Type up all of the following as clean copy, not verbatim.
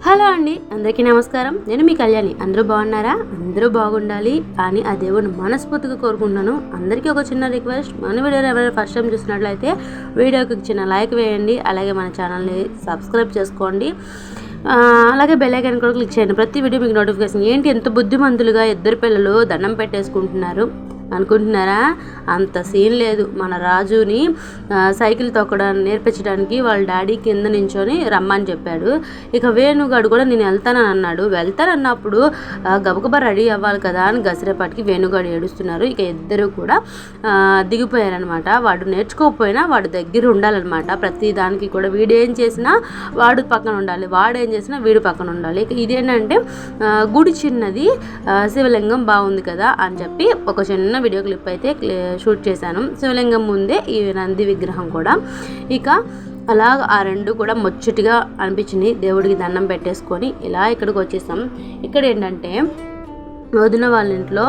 Hello అండి, అందరికీ నమస్కారం. నేను మీ కళ్యాణి. అందరూ బాగున్నారా? అందరూ బాగుండాలి అని ఆ దేవుడిని మనస్ఫూర్తిగా కోరుకుంటున్నాను. అందరికీ ఒక చిన్న రిక్వెస్ట్, మన వీడియోని ఎవరైనా ఫస్ట్ టైం చూసినట్లయితే వీడియోకి చిన్న లైక్ వేయండి. అలాగే మన ఛానల్ని సబ్స్క్రైబ్ చేసుకోండి. అలాగే బెల్ ఐకాన్ కూడా క్లిక్ చేయండి. ప్రతి వీడియో మీకు నోటిఫికేషన్. ఏంటి ఎంత బుద్ధిమంతులుగా ఇద్దరు పిల్లలు దండం పెట్టేసుకుంటున్నారు అనుకుంటున్నారా? అంత సీన్ లేదు. మన రాజుని సైకిల్ తొక్కడానికి నేర్పించడానికి వాళ్ళ డాడీ కింద నించొని రమ్మని చెప్పాడు. ఇక వేణుగాడు కూడా నేను వెళ్తానని అన్నాడు. వెళ్తానన్నప్పుడు గబగబా రెడీ అవ్వాలి కదా అని గసిరేపటికి వేణుగాడు ఏడుస్తున్నారు. ఇక ఇద్దరు కూడా దిగిపోయారనమాట. వాడు నేర్చుకోకపోయినా వాడు దగ్గర ఉండాలన్నమాట. ప్రతి దానికి కూడా వీడు ఏం చేసినా వాడు పక్కన ఉండాలి, వాడు ఏం చేసినా వీడు పక్కన ఉండాలి. ఇక ఇదేంటంటే గుడి చిన్నది, శివలింగం బాగుంది కదా అని చెప్పి ఒక చిన్న వీడియో క్లిప్ అయితే షూట్ చేశాను. శివలింగం ముందే ఈ నంది విగ్రహం కూడా. ఇక అలా ఆ రెండు కూడా ముచ్చటిగా అనిపించింది. దేవుడికి దండం పెట్టేసుకొని ఇలా ఇక్కడికి వచ్చేసాం. ఇక్కడ ఏంటంటే వదిన వాళ్ళ ఇంట్లో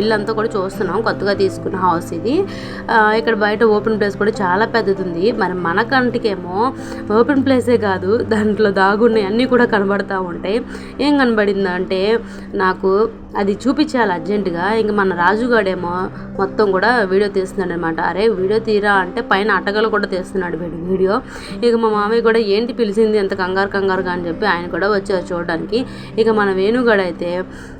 ఇల్లంతా కూడా చూస్తున్నాం. కొత్తగా తీసుకున్న హౌస్ ఇది. ఇక్కడ బయట ఓపెన్ ప్లేస్ కూడా చాలా పెద్దది ఉంది. మరి మన కంటికేమో ఓపెన్ ప్లేసే కాదు, దాంట్లో దాగున్నాయి అన్నీ కూడా కనబడతా ఉంటాయి. ఏం కనబడిందంటే నాకు అది చూపించాలి అర్జెంటుగా. ఇంక మన రాజుగాడేమో మొత్తం కూడా వీడియో తీస్తున్నాడు అనమాట. అరే వీడియో తీరా అంటే పైన అటకలు కూడా తీస్తున్నాడు వీడియో. ఇక మా మామయ్య కూడా ఏంటి పిలిచింది ఎంత కంగారుగా అని చెప్పి ఆయన కూడా వచ్చారు చూడడానికి. ఇక మన వేణుగాడు అయితే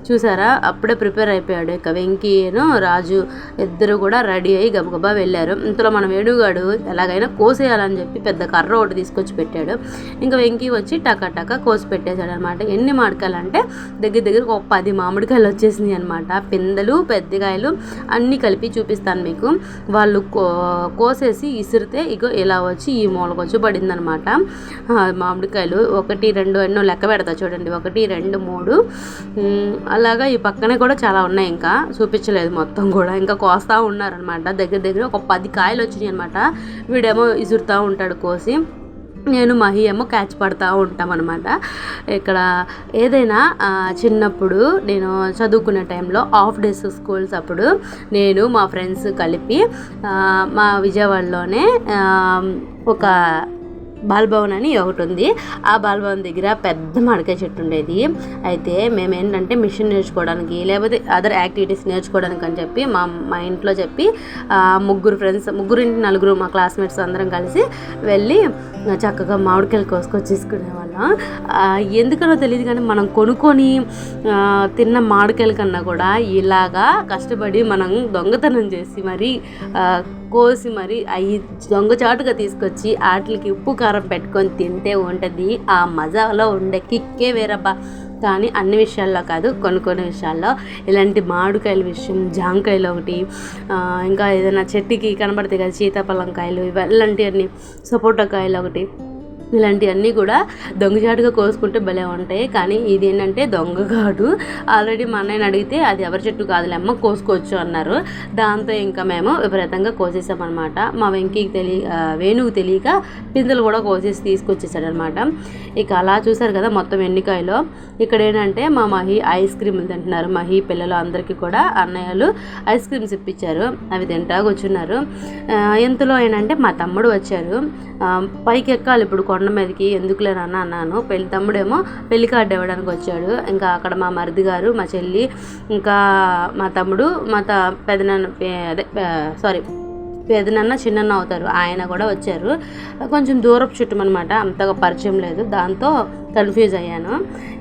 చూసారా అప్పుడే ప్రిపేర్ అయిపోయాడు. ఇక వెంకీను రాజు ఇద్దరు కూడా రెడీ అయ్యి గబగబా వెళ్ళారు. ఇంతలో మన వేణుగాడు ఎలాగైనా కోసేయాలని చెప్పి పెద్ద కర్ర ఒకటి తీసుకొచ్చి పెట్టాడు. ఇంకా వెంకీ వచ్చి టకా కోసి పెట్టేశాడు అనమాట. ఎన్ని మామిడికాయలు అంటే దగ్గర ఒక 10 మామిడికాయలు వచ్చేసినాయి అనమాట. పిందెలు పెద్దకాయలు అన్నీ కలిపి చూపిస్తాను మీకు. వాళ్ళు కోసేసి ఇసిరితే ఇగో ఇలా వచ్చి ఈ మూలకు వచ్చి పడింది అనమాట. మామిడికాయలు 1 2 ఎన్నో లెక్క పెడతా చూడండి. 1 2 3 అలాగా ఈ పక్కనే కూడా చాలా ఉన్నాయి. ఇంకా చూపించలేదు మొత్తం కూడా. ఇంకా కోస్తా ఉన్నారనమాట. దగ్గర ఒక 10 కాయలు వచ్చినాయి అనమాట. వీడేమో ఇసురుతూ ఉంటాడు కోసి, నేను మహి ఏమో క్యాచ్ పడతా ఉంటామన్నమాట. ఇక్కడ ఏదైనా చిన్నప్పుడు నేను చదువుకునే టైంలో హాఫ్ డేస్ స్కూల్స్ అప్పుడు నేను మా ఫ్రెండ్స్ కలిపి మా విజయవాడలోనే ఒక బాలభవన్ అని ఒకటి ఉంది. ఆ బాలభవన్ దగ్గర పెద్ద మామిడికాయ చెట్టు ఉండేది. అయితే మేము ఏంటంటే మిషన్ నేర్చుకోవడానికి లేకపోతే అదర్ యాక్టివిటీస్ నేర్చుకోవడానికి అని చెప్పి మా ఇంట్లో చెప్పి ముగ్గురు ఫ్రెండ్స్, నలుగురు మా క్లాస్మేట్స్ అందరం కలిసి వెళ్ళి చక్కగా మామిడికాయలు కోసుకొచ్చేసుకునేవాళ్ళం. ఎందుకనో తెలియదు కానీ మనం కొనుక్కొని తిన్న మామిడికాయల కన్నా కూడా ఇలాగా కష్టపడి మనం దొంగతనం చేసి మరి కోసి మరి అవి దొంగచాటుగా తీసుకొచ్చి వాటికి ఉప్పు కారం పెట్టుకొని తింటే ఉంటుంది. ఆ మజాలో ఉండే కిక్కే వేరబ్బా. కానీ అన్ని విషయాల్లో కాదు, కొన్ని విషయాల్లో ఇలాంటి మామిడికాయల విషయం, జాంకాయలు ఒకటి, ఇంకా ఏదైనా చెట్టుకి కనబడతాయి కదా సీతాఫలం కాయలు, ఇలాంటివన్నీ సపోటా కాయలు ఒకటి, ఇలాంటివన్నీ కూడా దొంగచాటుగా కోసుకుంటే భలే ఉంటాయి. కానీ ఇది ఏంటంటే దొంగగాడు ఆల్రెడీ మా అన్నయ్యని అడిగితే అది ఎవరి చెట్టు కాదులేమ్మ కోసుకోవచ్చు అన్నారు. దాంతో ఇంకా మేము విపరీతంగా కోసేసామన్నమాట. మా వేణుకు తెలియక పిందెలు కూడా కోసేసి తీసుకొచ్చేసాడు అనమాట. ఇక అలా చూసారు కదా మొత్తం ఎన్నికాయలో. ఇక్కడ ఏంటంటే మా మహి ఐస్ క్రీములు తింటున్నారు. మహి పిల్లలు అందరికీ కూడా అన్నయ్యలు ఐస్ క్రీమ్స్ ఇప్పించారు. అవి తింటా కూర్చున్నారు. ఎంతలో ఏంటంటే మా తమ్ముడు వచ్చారు. పైకి ఎక్కాలి ఇప్పుడు కొండ మీదకి, ఎందుకులేనన్నా అన్నాను. తమ్ముడేమో పెళ్లి కార్డు ఇవ్వడానికి వచ్చాడు. ఇంకా అక్కడ మా మరిది గారు, మా చెల్లి, ఇంకా మా తమ్ముడు, మా పెదనాన్న చిన్నన్న అవుతారు, ఆయన కూడా వచ్చారు. కొంచెం దూరపు చుట్టం అనమాట, అంతగా పరిచయం లేదు. దాంతో కన్ఫ్యూజ్ అయ్యాను.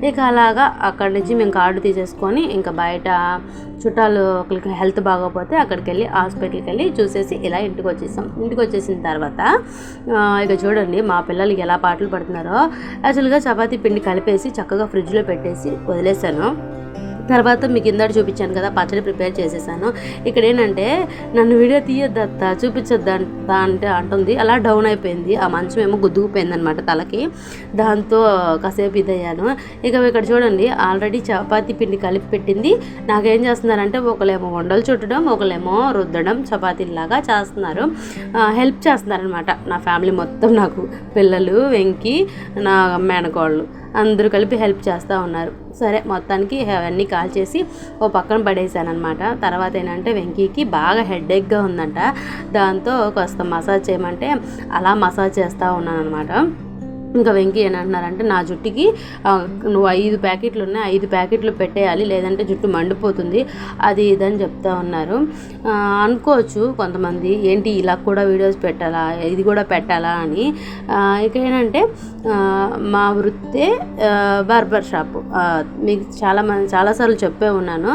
ఇక అలాగా అక్కడి నుంచి మేము కార్డు తీసేసుకొని ఇంకా బయట చుట్టాలు ఒకరికి హెల్త్ బాగోకపోతే అక్కడికి వెళ్ళి హాస్పిటల్కి వెళ్ళి చూసేసి ఇలా ఇంటికి వచ్చేసాం. ఇంటికి వచ్చేసిన తర్వాత ఇక చూడండి మా పిల్లలకి ఎలా పాటలు పడుతున్నారో. యాక్చువల్గా చపాతీ పిండి కలిపేసి చక్కగా ఫ్రిడ్జ్లో పెట్టేసి వదిలేసాను. తర్వాత మీకు ఇందాక చూపించాను కదా పచ్చడి ప్రిపేర్ చేసేసాను. ఇక్కడ ఏంటంటే నన్ను వీడియో తీయొద్దా చూపించొద్దా అంటే అంటుంది. అలా డౌన్ అయిపోయింది. ఆ మంచం ఏమో గుద్దుకుపోయింది అనమాట తలకి. దాంతో కాసేపు ఇదయ్యాను. ఇక ఇక్కడ చూడండి ఆల్రెడీ చపాతీ పిండి కలిపి పెట్టింది. నాకేం చేస్తున్నారంటే ఒకళ్ళేమో వండలు చుట్టడం, ఒకళ్ళేమో రుద్దడం చపాతీలాగా చేస్తున్నారు. హెల్ప్ చేస్తున్నారనమాట నా ఫ్యామిలీ మొత్తం. నాకు పిల్లలు, వెంకీ, నా మేనకోళ్ళు అందరూ కలిపి హెల్ప్ చేస్తూ ఉన్నారు. సరే మొత్తానికి అవన్నీ కాల్ చేసి ఓ పక్కన పడేసాను అనమాట. తర్వాత ఏంటంటే వెంకీకి బాగా హెడేక్గా ఉందంట. దాంతో కాస్త మసాజ్ చేయమంటే అలా మసాజ్ చేస్తూ ఉన్నాను అనమాట. ఇంకా వెంకీ అని అంటున్నారంటే నా జుట్టుకి నువ్వు 5 ప్యాకెట్లు ఉన్నాయి, 5 ప్యాకెట్లు పెట్టేయాలి, లేదంటే జుట్టు మండిపోతుంది అది ఇదని చెప్తా ఉన్నారు. అనుకోవచ్చు కొంతమంది ఏంటి ఇలా కూడా వీడియోస్ పెట్టాలా, ఇది కూడా పెట్టాలా అని. ఇక ఏంటంటే మా వృత్తే బార్బర్ షాపు. మీకు చాలాసార్లు చెప్పే ఉన్నాను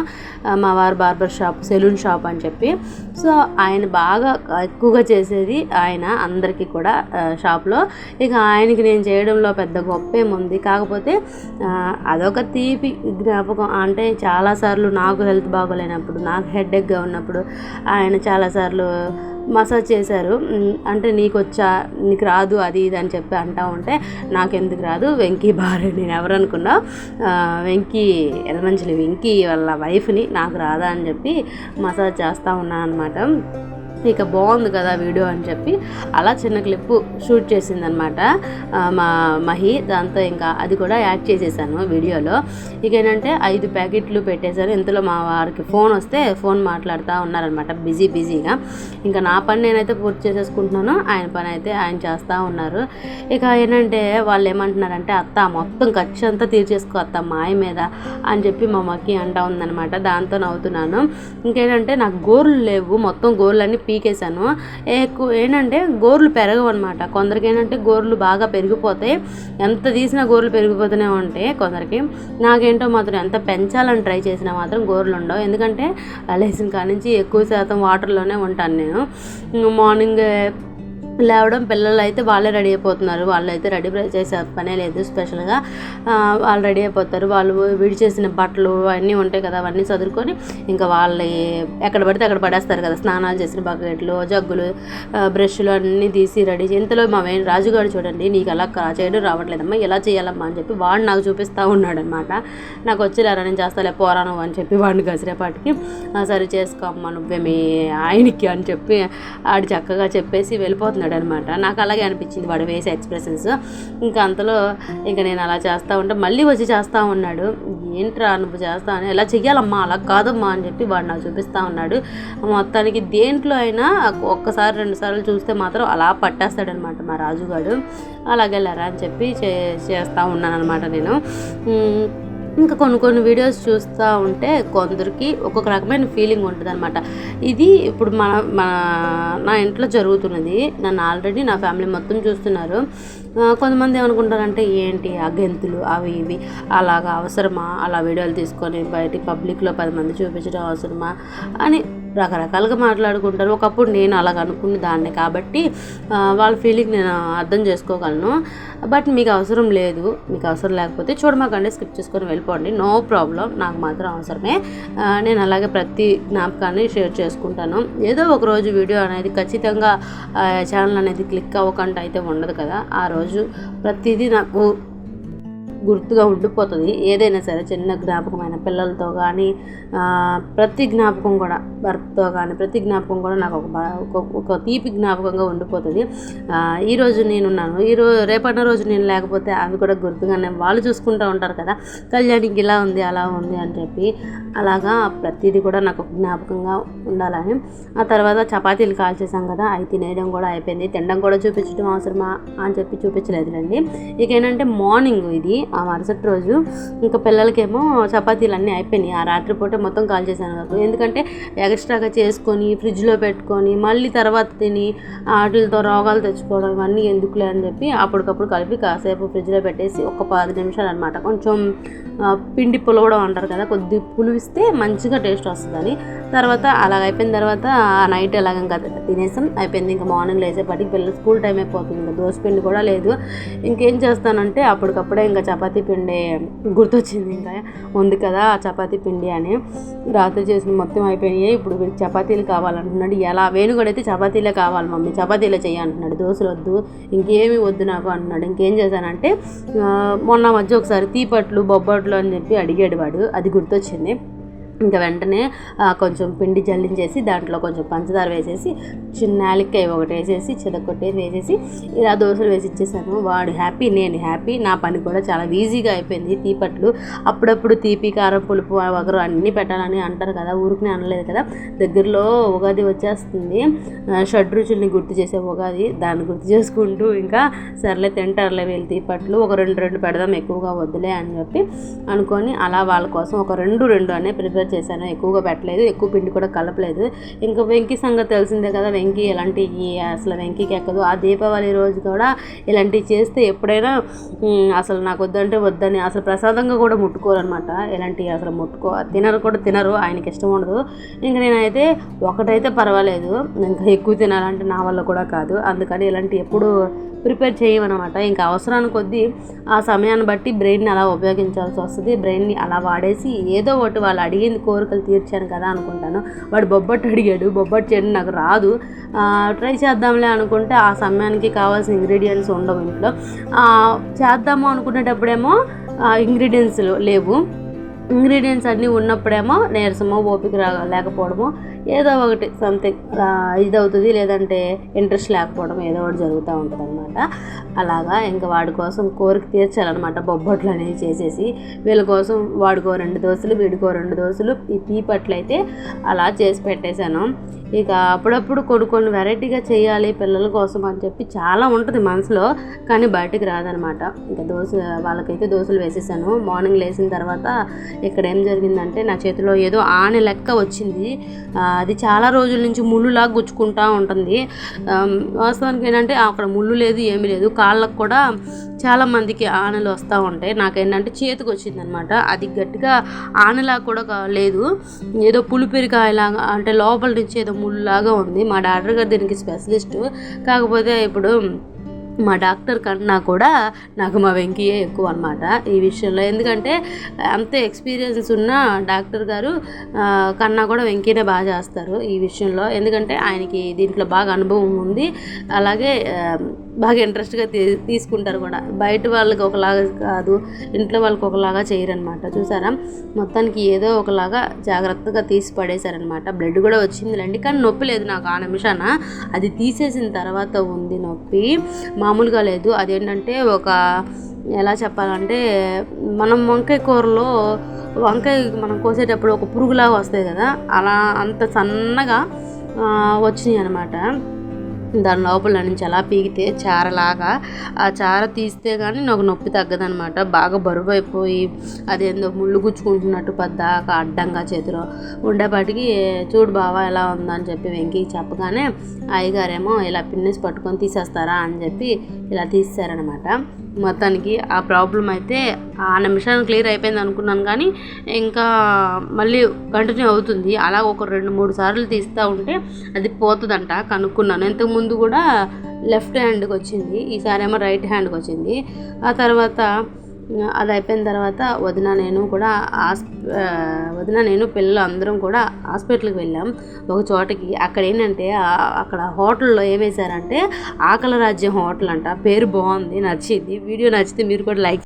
మా వారు బార్బర్ షాప్, సెలూన్ షాప్ అని చెప్పి. సో ఆయన బాగా ఎక్కువగా చేసేది ఆయన అందరికీ కూడా షాప్లో. ఇక ఆయనకి నేను చేయడంలో పెద్ద గొప్పేముంది, కాకపోతే అదొక తీపి జ్ఞాపకం. అంటే చాలాసార్లు నాకు హెల్త్ బాగోలేనప్పుడు, నాకు హెడేక్గా ఉన్నప్పుడు ఆయన చాలాసార్లు మసాజ్ చేశారు. అంటే నీకు వచ్చా, నీకు రాదు, అది ఇది అని చెప్పి అంటూ ఉంటే నాకెందుకు రాదు, వెంకీ భార్య, నేను ఎవరు అనుకున్నా వెంకీ ఎర్రమంచిలి వెంకీ వాళ్ళ వైఫ్ని, నాకు రాదా అని చెప్పి మసాజ్ చేస్తూ ఉన్నాను అనమాట. ఇక బాగుంది కదా వీడియో అని చెప్పి అలా చిన్న క్లిప్పు షూట్ చేసిందనమాట మా మహి. దాంతో ఇంకా అది కూడా యాడ్ చేసేసాను వీడియోలో. ఇక ఏంటంటే 5 ప్యాకెట్లు పెట్టేశాను. ఇంతలో మా వారికి ఫోన్ వస్తే ఫోన్ మాట్లాడుతూ ఉన్నారనమాట బిజీగా. ఇంకా నా పని నేనైతే పూర్తి చేసేసుకుంటున్నాను, ఆయన పని అయితే ఆయన చేస్తూ ఉన్నారు. ఇక ఏంటంటే వాళ్ళు ఏమంటున్నారంటే అత్త మొత్తం ఖర్చు అంతా తీర్చేసుకో అత్త మాయ మీద అని చెప్పి మా మక్కి అంటూ ఉందనమాట. దాంతో నవ్వుతున్నాను. ఇంకేంటంటే నాకు గోర్లు లేవు, మొత్తం గోర్లన్నీ పీకేశాను. ఏంటంటే గోర్లు పెరగవు అనమాట. కొందరికి ఏంటంటే గోర్లు బాగా పెరిగిపోతాయి, ఎంత తీసినా గోర్లు పెరిగిపోతూనే ఉంటాయి కొందరికి. నాకేంటో మాత్రం ఎంత పెంచాలని ట్రై చేసినా మాత్రం గోర్లు ఉండవు. ఎందుకంటే లేచిన కాడ నుంచి ఎక్కువ శాతం వాటర్లోనే ఉంటాను నేను. మార్నింగ్ లేవడం, పిల్లలు అయితే వాళ్ళే రెడీ అయిపోతున్నారు. వాళ్ళు అయితే రెడీ చేసే పనే లేదు స్పెషల్గా. వాళ్ళు రెడీ అయిపోతారు. వాళ్ళు విడిచేసిన బట్టలు అవన్నీ ఉంటాయి కదా, అవన్నీ చదువుకొని ఇంకా వాళ్ళు ఎక్కడ పడితే అక్కడ పడేస్తారు కదా. స్నానాలు చేసిన బకెట్లు, జగ్గులు, బ్రష్లు అన్నీ తీసి రెడీ చేసి. ఇంతలో మా రాజుగారు చూడండి, నీకు అలా చేయడం రావట్లేదమ్మా, ఎలా చేయాలమ్మా అని చెప్పి వాడు నాకు చూపిస్తూ ఉన్నాడు అనమాట. నాకు వచ్చేలారా నేను చేస్తాలే పోరాను అని చెప్పి వాడిని గసిరేపాటికి సరే చేసుకో అమ్మ నువ్వే మీ ఆయనకి అని చెప్పి ఆడు చక్కగా చెప్పేసి వెళ్ళిపోతున్నాడు అనమాట. నాకు అలాగే అనిపించింది వాడు వేసే ఎక్స్ప్రెషన్స్. ఇంకా అంతలో ఇంకా నేను అలా చేస్తూ ఉంటే మళ్ళీ వచ్చి చేస్తూ ఉన్నాడు. ఏంట్రా నువ్వు చేస్తా అని, ఎలా చెయ్యాలమ్మా అలా కాదమ్మా అని చెప్పి వాడు నాకు చూపిస్తూ ఉన్నాడు. మొత్తానికి దేంట్లో అయినా ఒక్కసారి 2 సార్లు చూస్తే మాత్రం అలా పట్టేస్తాడనమాట మా రాజుగాడు. అలాగెళ్ళారా అని చెప్పి చేస్తూ ఉన్నాను అనమాట నేను. ఇంకా కొన్ని వీడియోస్ చూస్తూ ఉంటే కొందరికి ఒక్కొక్క రకమైన ఫీలింగ్ ఉంటుంది అనమాట. ఇది ఇప్పుడు నా ఇంట్లో జరుగుతున్నది, నన్ను ఆల్రెడీ నా ఫ్యామిలీ మొత్తం చూస్తున్నారు. కొంతమంది ఏమనుకుంటారంటే ఏంటి ఆ గెంతులు అవి ఇవి అలాగా అవసరమా, అలా వీడియోలు తీసుకొని బయటికి పబ్లిక్లో 10 మంది చూపించడం అవసరమా అని రకరకాలుగా మాట్లాడుకుంటారు. ఒకప్పుడు నేను అలాగ అనుకునే దాన్ని కాబట్టి వాళ్ళ ఫీలింగ్ నేను అర్థం చేసుకోగలను. బట్ మీకు అవసరం లేదు, మీకు అవసరం లేకపోతే చూడమాకండి, స్కిప్ చేసుకొని వెళ్ళిపోండి, నో ప్రాబ్లం. నాకు మాత్రం అవసరమే. నేను అలాగే ప్రతి జ్ఞాపకాన్ని షేర్ చేసుకుంటాను. ఏదో ఒక రోజు వీడియో అనేది ఖచ్చితంగా ఛానల్ అనేది క్లిక్ అవ్వకుండా అయితే ఉండదు కదా. ఆ రోజు ప్రతిదీ నాకు గుర్తుగా ఉండిపోతుంది. ఏదైనా సరే చిన్న జ్ఞాపకమైన పిల్లలతో కానీ ప్రతి జ్ఞాపకం కూడా భర్తతో కానీ ప్రతి జ్ఞాపకం కూడా నాకు ఒక తీపి జ్ఞాపకంగా ఉండిపోతుంది. ఈరోజు నేనున్నాను, రేపటి రోజు నేను లేకపోతే అవి కూడా గుర్తుగానే వాళ్ళు చూసుకుంటూ ఉంటారు కదా, కళ్యాణికి ఇలా ఉంది అలా ఉంది అని చెప్పి. అలాగా ప్రతిదీ కూడా నాకు ఒక జ్ఞాపకంగా ఉండాలని. ఆ తర్వాత చపాతీలు కాల్చేసాం కదా, అవి తినేయడం కూడా అయిపోయింది. తినడం కూడా చూపించడం అవసరమా అని చెప్పి చూపించలేదులేండి. ఇక ఏంటంటే మార్నింగ్ ఇది ఆ మరుసటి రోజు ఇంకా పిల్లలకేమో చపాతీలు అన్నీ అయిపోయినాయి. ఆ రాత్రిపూట మొత్తం కాల్ చేశాను నాకు. ఎందుకంటే ఎక్స్ట్రాగా చేసుకొని ఫ్రిడ్జ్లో పెట్టుకొని మళ్ళీ తర్వాత తిని వాటితో రోగాలు తెచ్చుకోవడం ఇవన్నీ ఎందుకులే అని చెప్పి అప్పటికప్పుడు కలిపి కాసేపు ఫ్రిడ్జ్లో పెట్టేసి ఒక 10 నిమిషాలు అనమాట. కొంచెం పిండి పులవడం అంటారు కదా, కొద్ది పులివిస్తే మంచిగా టేస్ట్ వస్తుందని. తర్వాత అలాగ అయిపోయిన తర్వాత ఆ నైట్ ఎలాగ ఇంకా తినేసాం, అయిపోయింది. ఇంకా మార్నింగ్ లేచేపాటికి పిల్లలు స్కూల్ టైం అయిపోతుంది. ఇంకా దోశ పిండి కూడా లేదు. ఇంకేం చేస్తానంటే అప్పటికప్పుడే ఇంకా చపాతీ పిండి గుర్తొచ్చింది, ఇంకా ఉంది కదా ఆ చపాతీ పిండి అని. రాత్రి చేసిన మొత్తం అయిపోయినాయి. ఇప్పుడు చపాతీలు కావాలంటున్నాడు. ఎలా వేణుగడైతే చపాతీలే కావాలి మమ్మీ, చపాతీలే చెయ్యి అంటున్నాడు. దోశలు వద్దు, ఇంకేమీ వద్దు నాకు అంటున్నాడు. ఇంకేం చేశానంటే మొన్న మధ్య ఒకసారి తీపట్లు బొబ్బట్లు అని చెప్పి అడిగాడు వాడు, అది గుర్తొచ్చింది. ఇంకా వెంటనే కొంచెం పిండి జల్లించేసి దాంట్లో కొంచెం పంచదార వేసేసి చిన్న యాలక్కాయ ఒకటి వేసేసి చితకొట్టేసి వేసేసి ఇలా దోశలు వేసి ఇచ్చేసాను. వాడు హ్యాపీ, నేను హ్యాపీ. నా పని కూడా చాలా ఈజీగా అయిపోయింది. తీపట్లు అప్పుడప్పుడు తీపి, కారం, పులుపు, వగరు అన్నీ పెట్టాలని అంటారు కదా, ఊరికి అనలేదు కదా. దగ్గరలో ఉగాది వచ్చేస్తుంది, షడ్రుచుల్ని గుర్తు చేసే ఉగాది, దాన్ని గుర్తు చేసుకుంటూ ఇంకా సర్లే తింటారులే వీళ్ళు తీపట్లు, ఒక రెండు పెడదాం, ఎక్కువగా వద్దులే అని చెప్పి అనుకొని అలా వాళ్ళ కోసం ఒక రెండు అనే ప్రిపేర్ చేశాను. ఎక్కువగా పెట్టలేదు, ఎక్కువ పిండి కూడా కలపలేదు. ఇంకా వెంకీ సంగతి తెలిసిందే కదా, వెంకీ ఇలాంటివి అసలు వెంకీకి ఎక్కదు. ఆ దీపావళి రోజు కూడా ఇలాంటివి చేస్తే ఎప్పుడైనా అసలు నాకు వద్దని అసలు ప్రసాదంగా కూడా ముట్టుకోరనమాట. ఇలాంటివి అసలు తినరు, ఆయనకి ఇష్టం ఉండదు. ఇంకా నేనైతే ఒకటైతే పర్వాలేదు, ఇంకా ఎక్కువ తినాలంటే నా వల్ల కూడా కాదు. అందుకని ఇలాంటివి ఎప్పుడు ప్రిపేర్ చేయమన్నమాట. ఇంకా అవసరాన్ని కొద్దీ ఆ సమయాన్ని బట్టి బ్రెయిన్ని అలా ఉపయోగించాల్సి వస్తుంది. బ్రెయిన్ని అలా వాడేసి ఏదో ఒకటి వాళ్ళు అడిగింది కోరికలు తీర్చాను కదా అనుకుంటాను. వాడు బొబ్బట్టు అడిగాడు, బొబ్బట్టు చేయడం నాకు రాదు, ట్రై చేద్దాంలే అనుకుంటే ఆ సమయానికి కావాల్సిన ఇంగ్రీడియంట్స్ ఉండవు ఇంట్లో. చేద్దాము అనుకునేటప్పుడేమో ఇంగ్రీడియంట్స్ లేవు. ఇంగ్రీడియంట్స్ అన్నీ ఉన్నప్పుడేమో నీరసమో ఓపిక లేకపోవడమో ఏదో ఒకటి సంథింగ్ ఇదవుతుంది, లేదంటే ఇంట్రెస్ట్ లేకపోవడం ఏదో ఒకటి జరుగుతూ ఉంటుంది అనమాట. అలాగా ఇంకా వాడి కోసం కోరిక తీర్చాలన్నమాట. బొబ్బట్లు అనేవి చేసేసి వీళ్ళ కోసం వాడికో 2 దోశలు, వీడికో 2 దోశలు, ఈ తీపట్లయితే అలా చేసి పెట్టేశాను. ఇక అప్పుడప్పుడు కొన్ని వెరైటీగా చేయాలి పిల్లల కోసం అని చెప్పి చాలా ఉంటుంది మనసులో, కానీ బయటికి రాదనమాట. ఇంకా వాళ్ళకైతే దోశలు వేసేసాను. మార్నింగ్ లేచిన తర్వాత ఇక్కడ ఏం జరిగిందంటే నా చేతిలో ఏదో ఆనె లెక్క వచ్చింది. అది చాలా రోజుల నుంచి ముళ్ళులాగా గుచ్చుకుంటూ ఉంటుంది. వాస్తవానికి ఏంటంటే అక్కడ ముళ్ళు లేదు, ఏమీ లేదు. కాళ్ళకు కూడా చాలామందికి ఆనెలు వస్తూ ఉంటాయి. నాకేంటంటే చేతికి వచ్చిందనమాట. అది గట్టిగా ఆనెలా కూడా లేదు, ఏదో పులిపిరికాయలాగా, అంటే లోపల నుంచి ఏదో ముళ్ళులాగా ఉంది. మా డాక్టర్ గారు దీనికి స్పెషలిస్టు. కాకపోతే ఇప్పుడు మా డాక్టర్ కన్నా కూడా నాకు మా వెంకీయే ఎక్కువ అనమాట ఈ విషయంలో. ఎందుకంటే అంతే ఎక్స్పీరియన్స్ ఉన్న డాక్టర్ గారు కన్నా కూడా వెంకీనే బాగా చేస్తారు ఈ విషయంలో. ఎందుకంటే ఆయనకి దీంట్లో బాగా అనుభవం ఉంది, అలాగే బాగా ఇంట్రెస్ట్గా తీసుకుంటారు కూడా. బయట వాళ్ళకి ఒకలాగా కాదు, ఇంట్లో వాళ్ళకి ఒకలాగా చేయరనమాట. చూసారా, మొత్తానికి ఏదో ఒకలాగా జాగ్రత్తగా తీసి పడేశారనమాట. బ్లడ్ కూడా వచ్చిందిలేండి, కానీ నొప్పి లేదు నాకు ఆ నిమిషాన. అది తీసేసిన తర్వాత ఉంది నొప్పి, మామూలుగా లేదు. అదేంటంటే ఎలా చెప్పాలంటే మనం వంకాయ కూరలో మనం కోసేటప్పుడు ఒక పురుగులాగా వస్తాయి కదా, అలా అంత సన్నగా వచ్చినాయి అనమాట. దాని లోపల నుంచి అలా పీకితే చారలాగా, ఆ చార తీస్తే కానీ నాకు నొప్పి తగ్గదనమాట. బాగా బరువు అయిపోయి అదేందో ముళ్ళు గుచ్చుకుంటున్నట్టు పద్దాకా అడ్డంగా చేతిలో ఉండేపాటికి చూడు బావా ఎలా ఉందని చెప్పి వెంకీ చెప్పగానే అయ్యగారేమో ఇలా పిన్నేసి పట్టుకొని తీసేస్తారా అని చెప్పి ఇలా తీసేశారనమాట. మొత్తానికి ఆ ప్రాబ్లం అయితే ఆ నిమిషానికి క్లియర్ అయిపోయింది అనుకున్నాను, కానీ ఇంకా మళ్ళీ కంటిన్యూ అవుతుంది. అలా ఒక 2-3 సార్లు తీస్తూ ఉంటే అది పోతుందంట కనుక్కున్నాను. ఇంతకుముందు కూడా లెఫ్ట్ హ్యాండ్కి వచ్చింది, ఈసారి ఏమో రైట్ హ్యాండ్కి వచ్చింది. ఆ తర్వాత అది అయిపోయిన తర్వాత వదిన నేను పిల్లలు అందరం కూడా హాస్పిటల్కి వెళ్ళాం ఒక చోటకి. అక్కడ ఏంటంటే అక్కడ హోటల్లో ఏం వేశారంటే ఆకలి రాజ్యం హోటల్ అంట. పేరు బాగుంది, నచ్చింది. వీడియో నచ్చితే మీరు కూడా లైక్